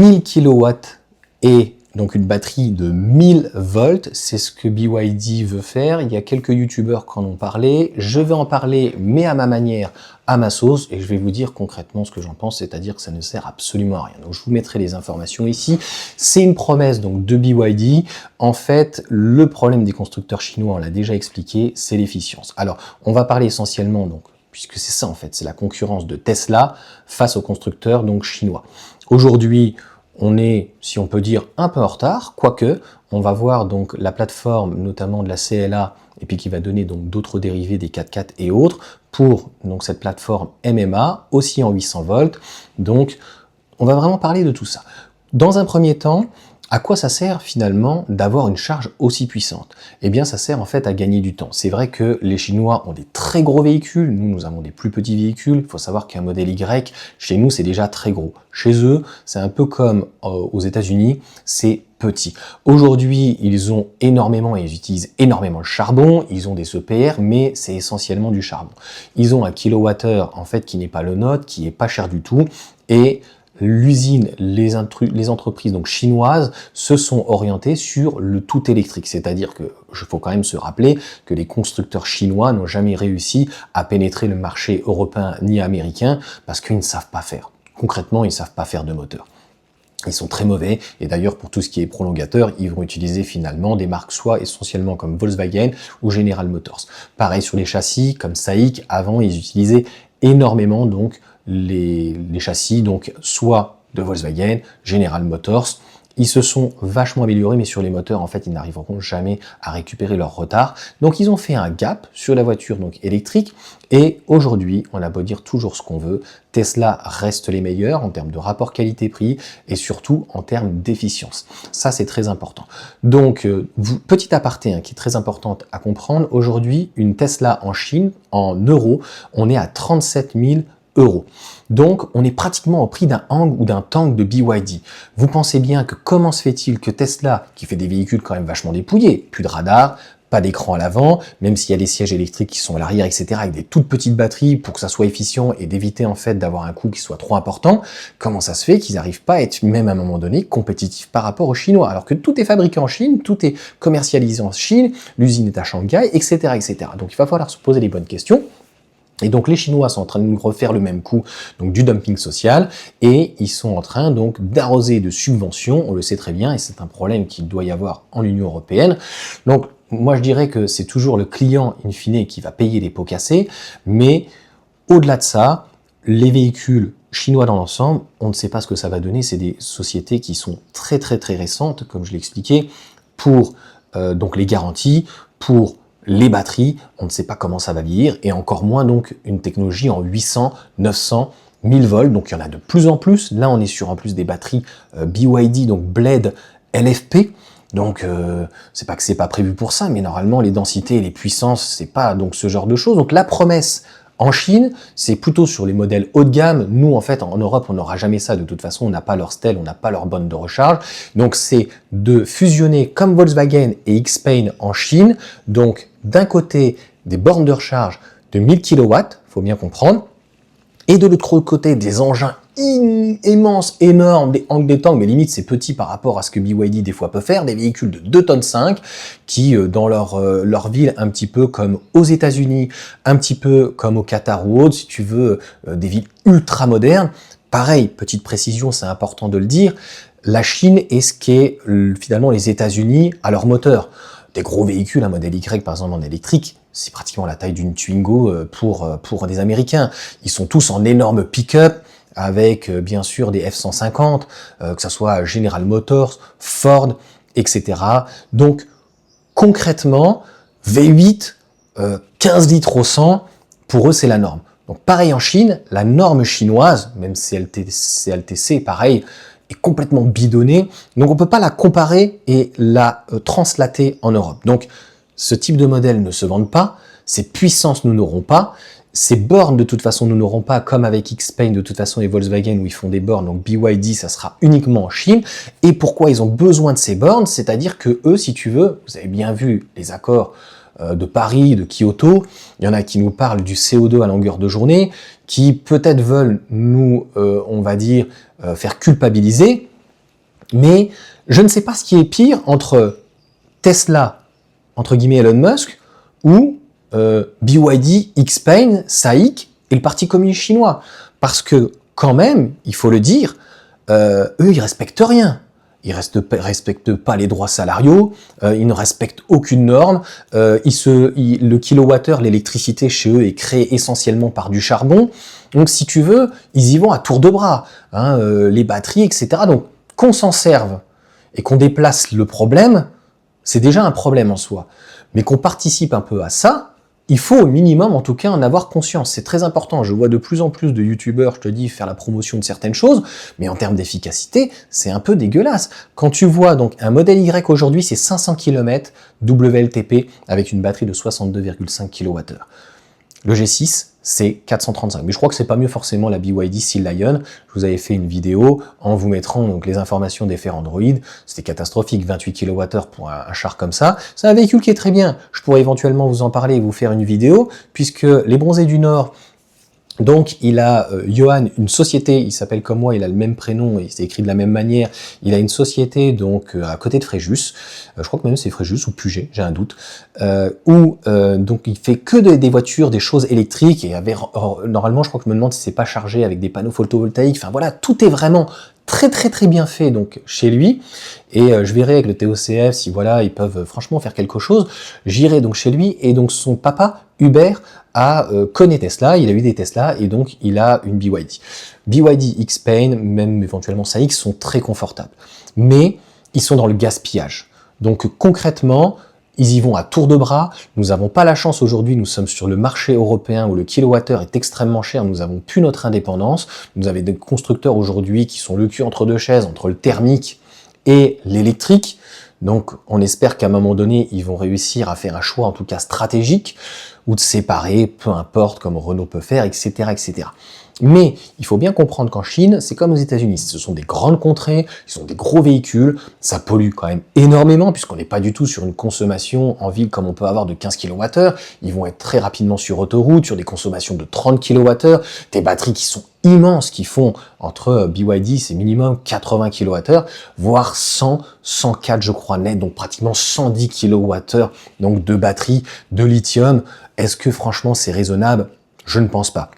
1000 kilowatts et donc une batterie de 1000 volts, c'est ce que BYD veut faire. Il y a quelques youtubeurs qui en ont parlé. Je vais en parler, mais à ma manière, à ma sauce, et je vais vous dire concrètement ce que j'en pense, c'est-à-dire que ça ne sert absolument à rien. Donc je vous mettrai les informations ici. C'est une promesse donc de BYD. En fait, le problème des constructeurs chinois, on l'a déjà expliqué, c'est l'efficience. Alors, on va parler essentiellement donc, puisque c'est ça en fait, c'est la concurrence de Tesla face aux constructeurs donc chinois. Aujourd'hui, on est, si on peut dire, un peu en retard, quoique, on va voir donc la plateforme, notamment de la CLA, et puis qui va donner donc d'autres dérivés des 4x4 et autres, pour donc cette plateforme MMA, aussi en 800 volts. Donc, on va vraiment parler de tout ça. Dans un premier temps, à quoi ça sert finalement d'avoir une charge aussi puissante? Eh bien, ça sert en fait à gagner du temps. C'est vrai que les Chinois ont des très gros véhicules, nous avons des plus petits véhicules. Il faut savoir qu'un modèle Y, chez nous, c'est déjà très gros. Chez eux, c'est un peu comme aux États-Unis, c'est petit. Aujourd'hui, ils ont énormément et ils utilisent énormément le charbon, ils ont des EPR, mais c'est essentiellement du charbon. Ils ont un kilowattheure en fait qui n'est pas le nôtre, qui est pas cher du tout, et l'usine, les entreprises donc chinoises se sont orientées sur le tout électrique, c'est-à-dire que faut quand même se rappeler que les constructeurs chinois n'ont jamais réussi à pénétrer le marché européen ni américain parce qu'ils ne savent pas faire. Concrètement, ils ne savent pas faire de moteur. Ils sont très mauvais, et d'ailleurs pour tout ce qui est prolongateur, ils vont utiliser finalement des marques soit essentiellement comme Volkswagen ou General Motors. Pareil sur les châssis, comme SAIC, avant ils utilisaient énormément donc les châssis, donc soit de Volkswagen, General Motors. Ils se sont vachement améliorés, mais sur les moteurs, en fait, ils n'arriveront jamais à récupérer leur retard. Donc, ils ont fait un gap sur la voiture donc électrique. Et aujourd'hui, on a beau dire toujours ce qu'on veut, Tesla reste les meilleurs en termes de rapport qualité-prix et surtout en termes d'efficience. Ça, c'est très important. Donc, petit aparté qui est très importante à comprendre, aujourd'hui, une Tesla en Chine, en euros, on est à 37 000 €. Donc, on est pratiquement au prix d'un Hang ou d'un Tank de BYD. Vous pensez bien que comment se fait-il que Tesla, qui fait des véhicules quand même vachement dépouillés, plus de radar, pas d'écran à l'avant, même s'il y a des sièges électriques qui sont à l'arrière, etc., avec des toutes petites batteries pour que ça soit efficient et d'éviter en fait d'avoir un coût qui soit trop important, comment ça se fait qu'ils n'arrivent pas à être, même à un moment donné, compétitifs par rapport aux Chinois, alors que tout est fabriqué en Chine, tout est commercialisé en Chine, l'usine est à Shanghai, etc., etc. Donc, il va falloir se poser les bonnes questions. Et donc les Chinois sont en train de nous refaire le même coup, donc du dumping social, et ils sont en train donc d'arroser de subventions, on le sait très bien, et c'est un problème qu'il doit y avoir en Union européenne. Donc moi je dirais que c'est toujours le client in fine qui va payer les pots cassés, mais au-delà de ça, les véhicules chinois dans l'ensemble, on ne sait pas ce que ça va donner, c'est des sociétés qui sont très très très récentes, comme je l'ai expliqué, pour donc les garanties, pour les batteries, on ne sait pas comment ça va vieillir, et encore moins donc une technologie en 800, 900, 1000 volts, donc il y en a de plus en plus. Là, on est sur en plus des batteries BYD, donc Blade LFP, donc c'est pas que c'est pas prévu pour ça, mais normalement les densités et les puissances, c'est pas donc ce genre de choses. Donc la promesse en Chine, c'est plutôt sur les modèles haut de gamme. Nous, en fait, en Europe, on n'aura jamais ça. De toute façon, on n'a pas leur Stell, on n'a pas leur borne de recharge. Donc, c'est de fusionner comme Volkswagen et Xpeng en Chine. Donc, d'un côté, des bornes de recharge de 1000 kW, faut bien comprendre, et de l'autre côté, des engins immenses, énormes, des tanks, mais limite c'est petit par rapport à ce que BYD des fois peut faire, des véhicules de 2,5 tonnes qui, dans leur ville, un petit peu comme aux États-Unis, un petit peu comme au Qatar ou autre, si tu veux, des villes ultra modernes. Pareil, petite précision, c'est important de le dire, la Chine est ce qu'est finalement les États-Unis à leur moteur. Des gros véhicules, un modèle Y par exemple en électrique, c'est pratiquement la taille d'une Twingo pour des Américains. Ils sont tous en énormes pick-up, avec bien sûr des F-150, que ce soit General Motors, Ford, etc. Donc concrètement, V8, 15 litres au 100, pour eux c'est la norme. Donc pareil en Chine, la norme chinoise, même CLTC pareil, est complètement bidonnée, donc on peut pas la comparer et la translater en Europe. Donc ce type de modèle ne se vendent pas, ces puissances nous n'aurons pas, ces bornes, de toute façon, nous n'aurons pas, comme avec Xpeng, de toute façon, les Volkswagen, où ils font des bornes, donc BYD, ça sera uniquement en Chine. Et pourquoi ils ont besoin de ces bornes? C'est-à-dire que eux, si tu veux, vous avez bien vu les accords de Paris, de Kyoto, il y en a qui nous parlent du CO2 à longueur de journée, qui peut-être veulent nous, on va dire, faire culpabiliser. Mais je ne sais pas ce qui est pire entre Tesla, entre guillemets Elon Musk, ou BYD, Xpeng, SAIC et le Parti communiste chinois. Parce que, quand même, il faut le dire, eux, ils respectent rien. Ils respectent pas les droits salariaux, ils ne respectent aucune norme, le kilowattheure, l'électricité chez eux est créée essentiellement par du charbon. Donc, si tu veux, ils y vont à tour de bras, hein, les batteries, etc. Donc, qu'on s'en serve et qu'on déplace le problème, c'est déjà un problème en soi. Mais qu'on participe un peu à ça, il faut au minimum, en tout cas, en avoir conscience. C'est très important. Je vois de plus en plus de youtubeurs, je te dis, faire la promotion de certaines choses, mais en termes d'efficacité, c'est un peu dégueulasse. Quand tu vois donc un modèle Y aujourd'hui, c'est 500 km WLTP avec une batterie de 62,5 kWh. Le G6, c'est 435. Mais je crois que c'est pas mieux forcément la BYD Sea Lion. Je vous avais fait une vidéo en vous mettant donc les informations des fer Android. C'était catastrophique, 28 kWh pour un char comme ça. C'est un véhicule qui est très bien. Je pourrais éventuellement vous en parler et vous faire une vidéo, puisque les Bronzés du Nord, donc il a, Johan, une société, il s'appelle comme moi, il a le même prénom, et c'est écrit de la même manière, il a une société donc à côté de Fréjus, je crois que même c'est Fréjus ou Puget, j'ai un doute, où donc il fait que des voitures, des choses électriques, et normalement je crois que je me demande si c'est pas chargé avec des panneaux photovoltaïques, enfin voilà, tout est vraiment très bien fait donc chez lui, et je verrai avec le TOCF si voilà, ils peuvent franchement faire quelque chose, j'irai donc chez lui, et donc son papa, Hubert, connaît Tesla, il a eu des Tesla et donc il a une BYD. BYD, Xpeng, même éventuellement SAIC sont très confortables. Mais ils sont dans le gaspillage. Donc concrètement, ils y vont à tour de bras. Nous n'avons pas la chance aujourd'hui, nous sommes sur le marché européen où le kilowattheure est extrêmement cher, nous avons plus notre indépendance. Nous avons des constructeurs aujourd'hui qui sont le cul entre deux chaises, entre le thermique et l'électrique. Donc on espère qu'à un moment donné, ils vont réussir à faire un choix en tout cas stratégique, ou de séparer, peu importe, comme Renault peut faire, etc., etc. Mais il faut bien comprendre qu'en Chine, c'est comme aux États-Unis, ce sont des grandes contrées, ils sont des gros véhicules, ça pollue quand même énormément, puisqu'on n'est pas du tout sur une consommation en ville comme on peut avoir de 15 kWh, ils vont être très rapidement sur autoroute, sur des consommations de 30 kWh, des batteries qui sont immenses, qui font entre BYD, c'est minimum 80 kWh, voire 100, 104 je crois net, donc pratiquement 110 kWh donc de batterie, de lithium. Est-ce que franchement c'est raisonnable? Je ne pense pas.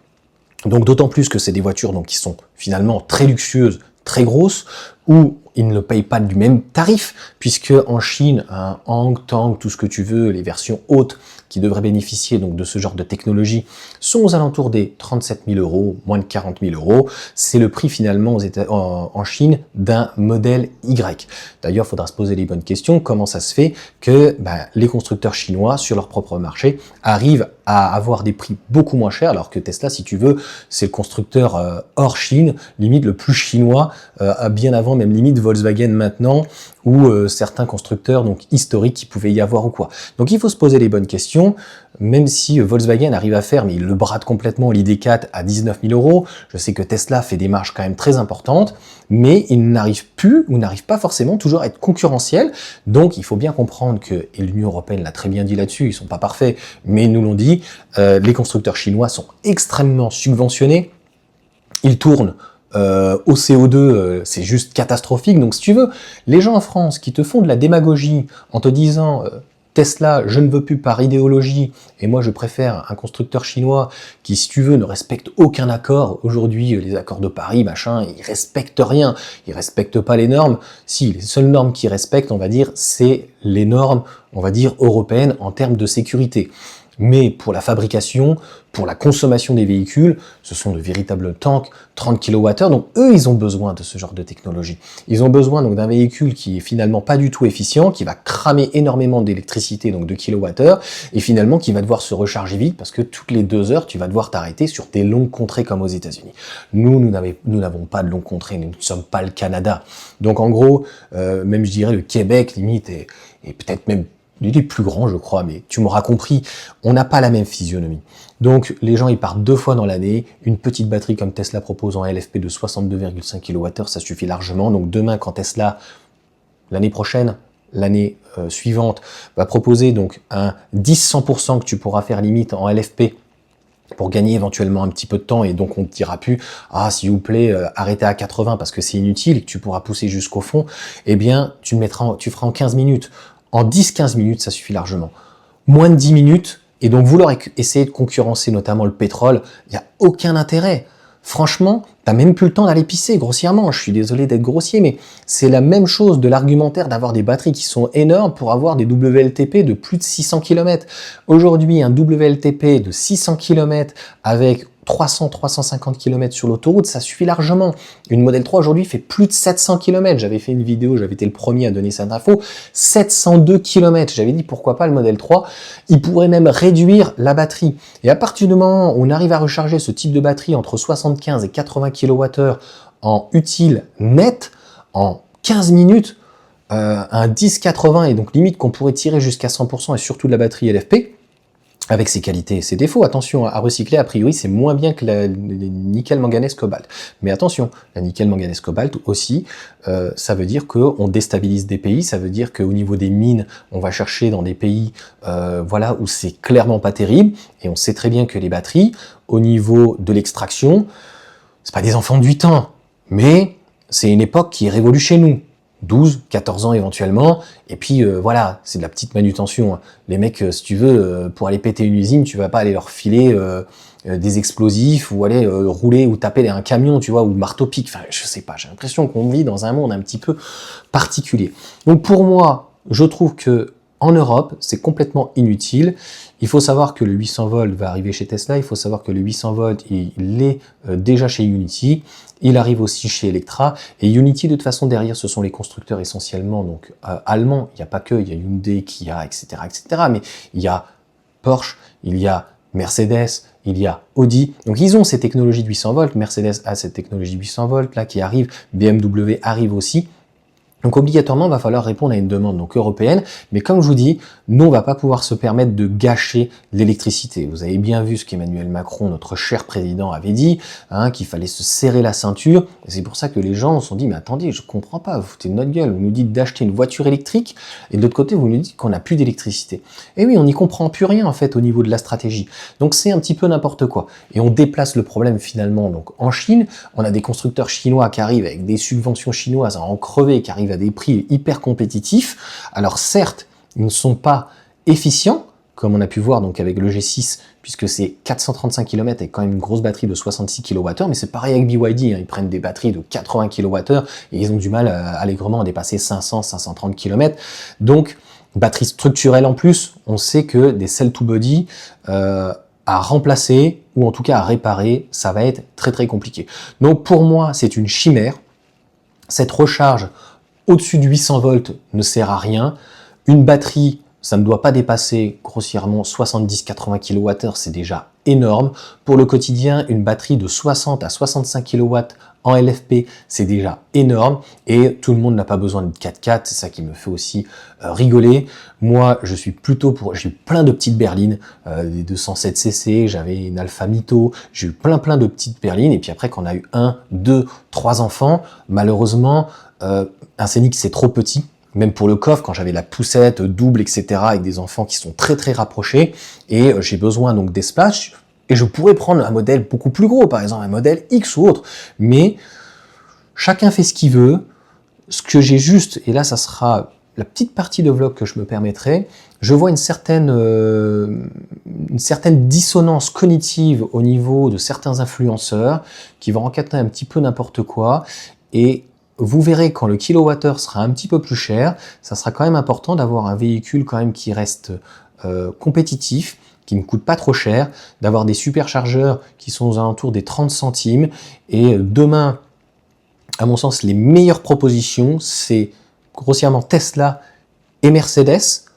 Donc d'autant plus que c'est des voitures donc, qui sont finalement très luxueuses, très grosses, où ils ne le payent pas du même tarif, puisque en Chine, un Hang, Tang, tout ce que tu veux, les versions hautes qui devraient bénéficier donc de ce genre de technologie sont aux alentours des 37 000 euros, moins de 40 000 euros. C'est le prix finalement en Chine d'un modèle Y. D'ailleurs, il faudra se poser les bonnes questions. Comment ça se fait que les constructeurs chinois, sur leur propre marché, arrivent à avoir des prix beaucoup moins chers, alors que Tesla, si tu veux, c'est le constructeur hors Chine, limite le plus chinois, bien avant même limite Volkswagen maintenant, ou certains constructeurs donc historiques qui pouvaient y avoir ou quoi. Donc il faut se poser les bonnes questions, même si Volkswagen arrive à faire, mais il le brade complètement, l'ID4 à 19 000 euros. Je sais que Tesla fait des marges quand même très importantes, mais il n'arrive plus ou n'arrive pas forcément toujours à être concurrentiel. Donc il faut bien comprendre que, et l'Union européenne l'a très bien dit là-dessus, ils sont pas parfaits, mais ils nous l'ont dit, les constructeurs chinois sont extrêmement subventionnés, ils tournent au CO2, c'est juste catastrophique. Donc si tu veux, les gens en France qui te font de la démagogie en te disant Tesla, je ne veux plus par idéologie, et moi je préfère un constructeur chinois qui, si tu veux, ne respecte aucun accord. Aujourd'hui, les accords de Paris, machin, ils respectent rien, ils respectent pas les normes. Si, les seules normes qu'ils respectent, on va dire, c'est les normes, on va dire, européennes en termes de sécurité. Mais pour la fabrication, pour la consommation des véhicules, ce sont de véritables tanks, 30 kWh, donc eux, ils ont besoin de ce genre de technologie. Ils ont besoin donc d'un véhicule qui est finalement pas du tout efficient, qui va cramer énormément d'électricité, donc de kWh, et finalement qui va devoir se recharger vite, parce que toutes les 2 heures, tu vas devoir t'arrêter sur des longues contrées comme aux États-Unis. Nous n'avons pas de longues contrées, nous ne sommes pas le Canada. Donc en gros, même je dirais le Québec, limite, et peut-être même il est plus grand, je crois, mais tu m'auras compris, on n'a pas la même physionomie. Donc, les gens, ils partent 2 fois dans l'année. Une petite batterie comme Tesla propose en LFP de 62,5 kWh, ça suffit largement. Donc, demain, quand Tesla, l'année prochaine, l'année suivante, va proposer donc un 10-100% que tu pourras faire limite en LFP pour gagner éventuellement un petit peu de temps, et donc on te dira plus « Ah, s'il vous plaît, arrêtez à 80 parce que c'est inutile et que tu pourras pousser jusqu'au fond », eh bien, tu feras en 15 minutes. En 10-15 minutes, ça suffit largement. Moins de 10 minutes, et donc vouloir essayer de concurrencer notamment le pétrole, il n'y a aucun intérêt. Franchement, t'as même plus le temps d'aller pisser, grossièrement. Je suis désolé d'être grossier, mais c'est la même chose de l'argumentaire d'avoir des batteries qui sont énormes pour avoir des WLTP de plus de 600 km. Aujourd'hui, un WLTP de 600 km avec 300-350 km sur l'autoroute, ça suffit largement. Une Model 3 aujourd'hui fait plus de 700 km. J'avais fait une vidéo, j'avais été le premier à donner cette info. 702 km. J'avais dit pourquoi pas le Model 3. Il pourrait même réduire la batterie. Et à partir du moment où on arrive à recharger ce type de batterie entre 75 et 80 kWh en utile net, en 15 minutes, un 10-80, et donc limite qu'on pourrait tirer jusqu'à 100%, et surtout de la batterie LFP, avec ses qualités et ses défauts. Attention, à recycler, a priori, c'est moins bien que le nickel, manganèse, cobalt. Mais attention, la nickel, manganèse, cobalt aussi, ça veut dire qu'on déstabilise des pays, ça veut dire qu'au niveau des mines, on va chercher dans des pays voilà, où c'est clairement pas terrible, et on sait très bien que les batteries, au niveau de l'extraction, c'est pas des enfants de 8 ans, mais c'est une époque qui est révolue chez nous. 12, 14 ans éventuellement, et puis voilà, c'est de la petite manutention. Les mecs, si tu veux, pour aller péter une usine, tu vas pas aller leur filer des explosifs, ou aller rouler ou taper un camion, tu vois, ou marteau-pique, enfin je sais pas, j'ai l'impression qu'on vit dans un monde un petit peu particulier. Donc pour moi, je trouve que en Europe, c'est complètement inutile. Il faut savoir que le 800 volts va arriver chez Tesla, il faut savoir que le 800 volts, il est déjà chez Unity, il arrive aussi chez Electra, et Unity, de toute façon, derrière, ce sont les constructeurs essentiellement donc allemands. Il n'y a pas que, il y a Hyundai, Kia, etc., etc., mais il y a Porsche, il y a Mercedes, il y a Audi. Donc ils ont ces technologies de 800 volts, Mercedes a cette technologie 800 volts là qui arrive, BMW arrive aussi. Donc obligatoirement, il va falloir répondre à une demande donc européenne, mais comme je vous dis, nous on va pas pouvoir se permettre de gâcher l'électricité. Vous avez bien vu ce qu'Emmanuel Macron, notre cher président, avait dit, hein, qu'il fallait se serrer la ceinture, et c'est pour ça que les gens se sont dit, mais attendez, je comprends pas, vous foutez de notre gueule, vous nous dites d'acheter une voiture électrique, et de l'autre côté, vous nous dites qu'on n'a plus d'électricité. Et oui, on n'y comprend plus rien en fait au niveau de la stratégie. Donc c'est un petit peu n'importe quoi. Et on déplace le problème finalement donc en Chine, on a des constructeurs chinois qui arrivent avec des subventions chinoises à en crever, qui arrivent à des prix hyper compétitifs. Alors certes, ils ne sont pas efficients, comme on a pu voir donc avec le G6, puisque c'est 435 km et quand même une grosse batterie de 66 kWh, mais c'est pareil avec BYD, hein, ils prennent des batteries de 80 kWh et ils ont du mal allègrement à dépasser 500-530 km. Donc, batterie structurelle en plus, on sait que des cell to body à remplacer, ou en tout cas à réparer, ça va être très très compliqué. Donc pour moi, c'est une chimère. Cette recharge au-dessus de 800 volts ne sert à rien. Une batterie, ça ne doit pas dépasser grossièrement 70-80 kWh, c'est déjà énorme. Pour le quotidien, une batterie de 60 à 65 kW en LFP, c'est déjà énorme. Et tout le monde n'a pas besoin de 4x4, c'est ça qui me fait aussi rigoler. Moi, je suis plutôt pour... J'ai eu plein de petites berlines, des 207cc, j'avais une Alpha Mito, j'ai eu plein de petites berlines. Et puis après, quand on a eu 1, 2, 3 enfants, malheureusement, un Scénic, c'est trop petit. Même pour le coffre, quand j'avais la poussette double, etc., avec des enfants qui sont très rapprochés, et j'ai besoin donc d'espace, et je pourrais prendre un modèle beaucoup plus gros, par exemple un modèle X ou autre, mais chacun fait ce qu'il veut. Ce que j'ai juste, et là ça sera la petite partie de vlog que je me permettrai, je vois une certaine dissonance cognitive au niveau de certains influenceurs qui vont rencontrer un petit peu n'importe quoi, et vous verrez quand le kilowattheure sera un petit peu plus cher, ça sera quand même important d'avoir un véhicule quand même qui reste compétitif, qui ne coûte pas trop cher, d'avoir des superchargeurs qui sont aux alentours des 30 centimes. Et demain, à mon sens, les meilleures propositions, c'est grossièrement Tesla et Mercedes,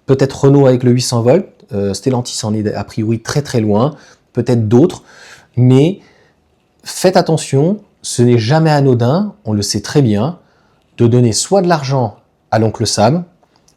peut-être Renault avec le 800 volts, Stellantis en est a priori très loin, peut-être d'autres, mais faites attention, ce n'est jamais anodin, on le sait très bien, de donner soit de l'argent à l'oncle Sam,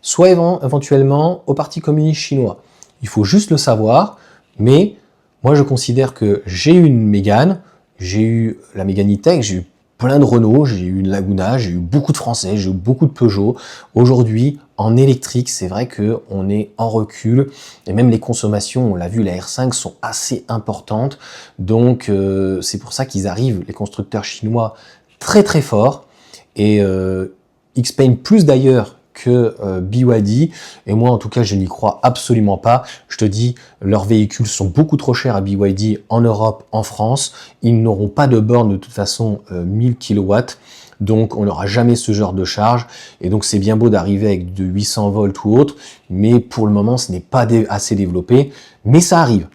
soit éventuellement au Parti communiste chinois. Il faut juste le savoir, mais moi je considère que j'ai eu une Mégane, j'ai eu la Mégane E-Tech, j'ai eu plein de Renault, j'ai eu une Laguna, j'ai eu beaucoup de Français, j'ai eu beaucoup de Peugeot. Aujourd'hui, en électrique, c'est vrai que on est en recul et même les consommations, on l'a vu, la R5 sont assez importantes. Donc c'est pour ça qu'ils arrivent, les constructeurs chinois, très très forts. Et Xpeng plus d'ailleurs que BYD, et moi en tout cas je n'y crois absolument pas. Je te dis, leurs véhicules sont beaucoup trop chers à BYD en Europe, en France, ils n'auront pas de borne de toute façon 1000 kW, donc on n'aura jamais ce genre de charge, et donc c'est bien beau d'arriver avec de 800 volts ou autre, mais pour le moment ce n'est pas assez développé, mais ça arrive.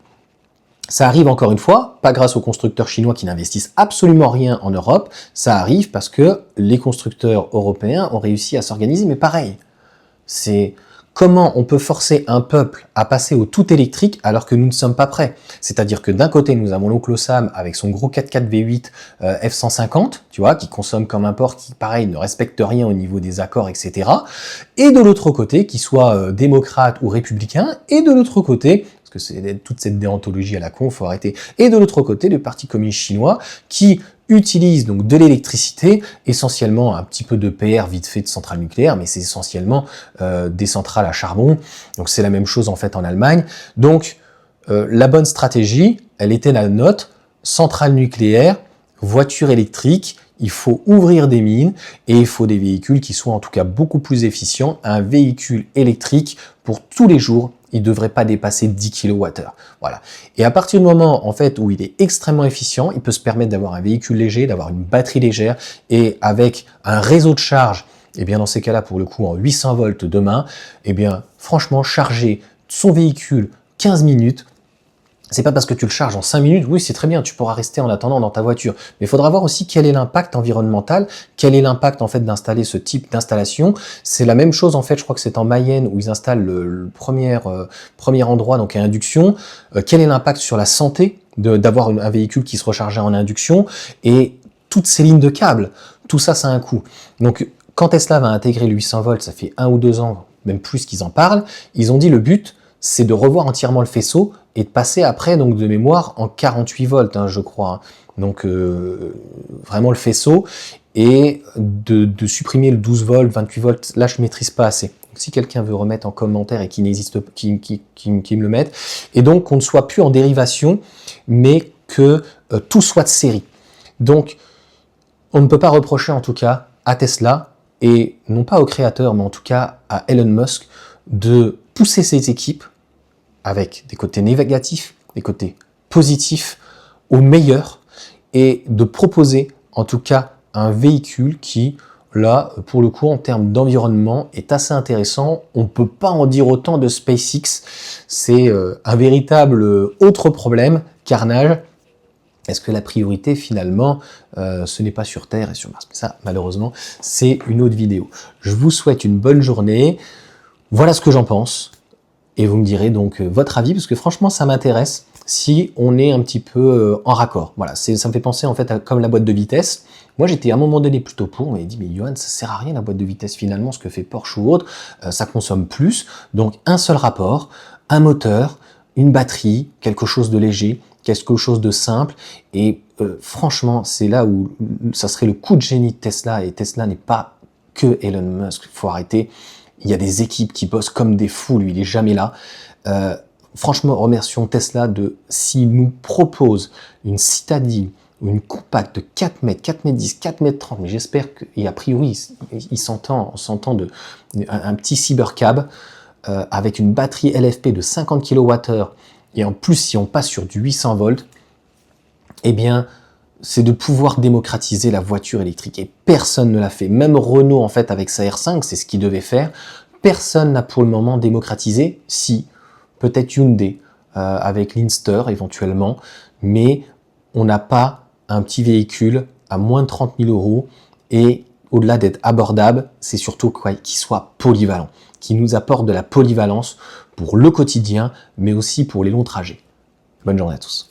Ça arrive encore une fois, pas grâce aux constructeurs chinois qui n'investissent absolument rien en Europe, ça arrive parce que les constructeurs européens ont réussi à s'organiser, mais pareil, c'est comment on peut forcer un peuple à passer au tout électrique alors que nous ne sommes pas prêts. C'est-à-dire que d'un côté, nous avons l'oncle Sam avec son gros 4x4 V8 F150, tu vois, qui consomme comme un porc, qui pareil ne respecte rien au niveau des accords, etc. Et de l'autre côté, qui soit démocrate ou républicain, et de l'autre côté, que c'est toute cette déontologie à la con, faut arrêter. Et de l'autre côté, le Parti communiste chinois qui utilise donc de l'électricité, essentiellement un petit peu de PR vite fait de centrales nucléaires, mais c'est essentiellement des centrales à charbon. Donc c'est la même chose en fait en Allemagne. Donc la bonne stratégie, elle était la note, centrale nucléaire, voiture électrique, il faut ouvrir des mines et il faut des véhicules qui soient en tout cas beaucoup plus efficients. Un véhicule électrique pour tous les jours, il ne devrait pas dépasser 10 kWh. Voilà. Et à partir du moment en fait où il est extrêmement efficient, il peut se permettre d'avoir un véhicule léger, d'avoir une batterie légère et avec un réseau de charge, et bien dans ces cas-là pour le coup en 800 volts demain, et bien franchement charger son véhicule 15 minutes, c'est pas parce que tu le charges en 5 minutes, oui c'est très bien, tu pourras rester en attendant dans ta voiture, mais il faudra voir aussi quel est l'impact environnemental, quel est l'impact en fait d'installer ce type d'installation. C'est la même chose en fait, je crois que c'est en Mayenne où ils installent le premier endroit, donc à induction. Quel est l'impact sur la santé d'avoir un véhicule qui se rechargeait en induction, et toutes ces lignes de câbles, tout ça, ça a un coût. Donc quand Tesla va intégrer le 800 volts, ça fait 1 ou 2 ans, même plus qu'ils en parlent, ils ont dit le but, c'est de revoir entièrement le faisceau et de passer après, donc de mémoire, en 48 volts, je crois. Donc vraiment le faisceau, et de supprimer le 12 volts, 28 volts, là je ne maîtrise pas assez. Donc, si quelqu'un veut remettre en commentaire et qui n'existe pas, qui me le mette, et donc qu'on ne soit plus en dérivation, mais que tout soit de série. Donc on ne peut pas reprocher en tout cas à Tesla, et non pas au créateur, mais en tout cas à Elon Musk, de pousser ses équipes avec des côtés négatifs, des côtés positifs, au meilleur, et de proposer en tout cas un véhicule qui, là, pour le coup, en termes d'environnement, est assez intéressant. On ne peut pas en dire autant de SpaceX, c'est un véritable autre problème, carnage. Est-ce que la priorité, finalement, ce n'est pas sur Terre et sur Mars? Mais ça, malheureusement, c'est une autre vidéo. Je vous souhaite une bonne journée. Voilà ce que j'en pense. Et vous me direz donc votre avis, parce que franchement, ça m'intéresse si on est un petit peu en raccord. Voilà, ça me fait penser en fait à comme la boîte de vitesse. Moi, j'étais à un moment donné plutôt pour, on m'avait dit, mais Johan, ça sert à rien la boîte de vitesse finalement, ce que fait Porsche ou autre, ça consomme plus. Donc, un seul rapport, un moteur, une batterie, quelque chose de léger, quelque chose de simple, et franchement, c'est là où ça serait le coup de génie de Tesla, et Tesla n'est pas que Elon Musk, il faut arrêter. Il y a des équipes qui bossent comme des fous, lui il est jamais là. Franchement, remercions Tesla de s'il nous propose une citadine ou une compacte de 4 mètres, 4 mètres 10, 4 mètres 30, mais j'espère qu'a priori, on s'entend de un petit cybercab avec une batterie LFP de 50 kWh, et en plus si on passe sur du 800 volts, eh bien c'est de pouvoir démocratiser la voiture électrique, et personne ne l'a fait. Même Renault en fait avec sa R5, c'est ce qu'il devait faire. Personne n'a pour le moment démocratisé. Si, peut-être Hyundai avec l'Inster éventuellement, mais on n'a pas un petit véhicule à moins de 30 000 euros, et au-delà d'être abordable, c'est surtout qu'il soit polyvalent, qui nous apporte de la polyvalence pour le quotidien, mais aussi pour les longs trajets. Bonne journée à tous.